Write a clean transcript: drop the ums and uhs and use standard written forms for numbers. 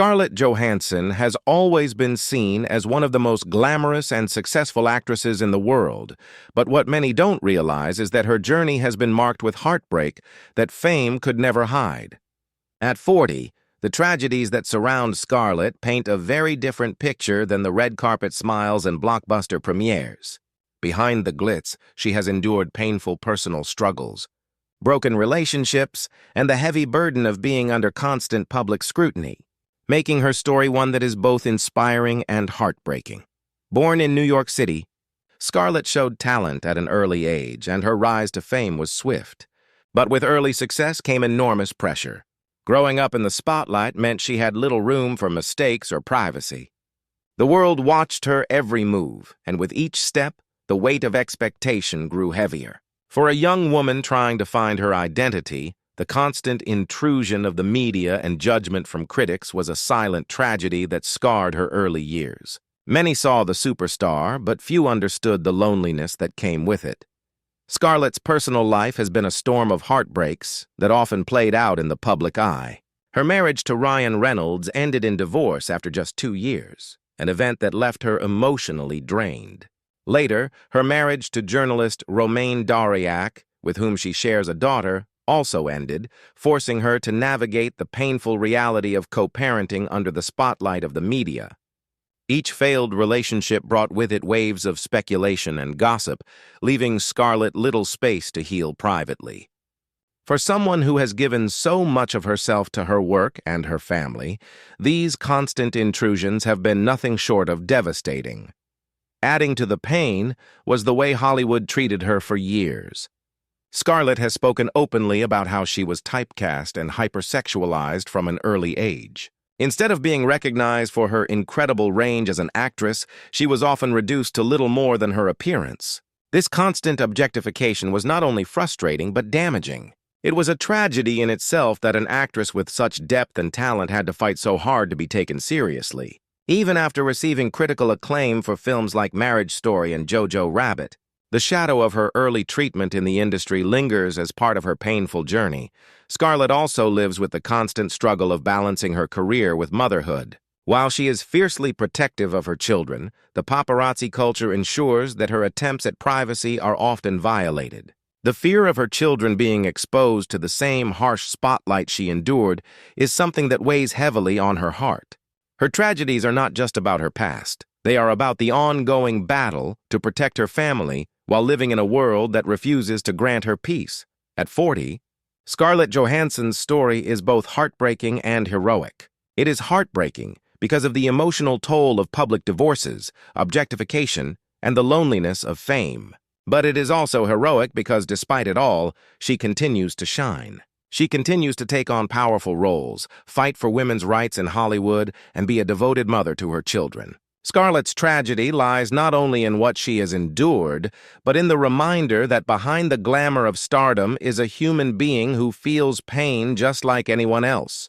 Scarlett Johansson has always been seen as one of the most glamorous and successful actresses in the world, but what many don't realize is that her journey has been marked with heartbreak that fame could never hide. At 40, the tragedies that surround Scarlett paint a very different picture than the red carpet smiles and blockbuster premieres. Behind the glitz, she has endured painful personal struggles, broken relationships, and the heavy burden of being under constant public scrutiny, making her story one that is both inspiring and heartbreaking. Born in New York City, Scarlett showed talent at an early age, and her rise to fame was swift. But with early success came enormous pressure. Growing up in the spotlight meant she had little room for mistakes or privacy. The world watched her every move, and with each step, the weight of expectation grew heavier. For a young woman trying to find her identity, the constant intrusion of the media and judgment from critics was a silent tragedy that scarred her early years. Many saw the superstar, but few understood the loneliness that came with it. Scarlett's personal life has been a storm of heartbreaks that often played out in the public eye. Her marriage to Ryan Reynolds ended in divorce after just 2 years, an event that left her emotionally drained. Later, her marriage to journalist Romain Dariac, with whom she shares a daughter, also ended, forcing her to navigate the painful reality of co-parenting under the spotlight of the media. Each failed relationship brought with it waves of speculation and gossip, leaving Scarlett little space to heal privately. For someone who has given so much of herself to her work and her family, these constant intrusions have been nothing short of devastating. Adding to the pain was the way Hollywood treated her for years. Scarlett has spoken openly about how she was typecast and hypersexualized from an early age. Instead of being recognized for her incredible range as an actress, she was often reduced to little more than her appearance. This constant objectification was not only frustrating but damaging. It was a tragedy in itself that an actress with such depth and talent had to fight so hard to be taken seriously. Even after receiving critical acclaim for films like Marriage Story and Jojo Rabbit, the shadow of her early treatment in the industry lingers as part of her painful journey. Scarlett also lives with the constant struggle of balancing her career with motherhood. While she is fiercely protective of her children, the paparazzi culture ensures that her attempts at privacy are often violated. The fear of her children being exposed to the same harsh spotlight she endured is something that weighs heavily on her heart. Her tragedies are not just about her past. They are about the ongoing battle to protect her family while living in a world that refuses to grant her peace. At 40, Scarlett Johansson's story is both heartbreaking and heroic. It is heartbreaking because of the emotional toll of public divorces, objectification, and the loneliness of fame. But it is also heroic because, despite it all, she continues to shine. She continues to take on powerful roles, fight for women's rights in Hollywood, and be a devoted mother to her children. Scarlett's tragedy lies not only in what she has endured, but in the reminder that behind the glamour of stardom is a human being who feels pain just like anyone else.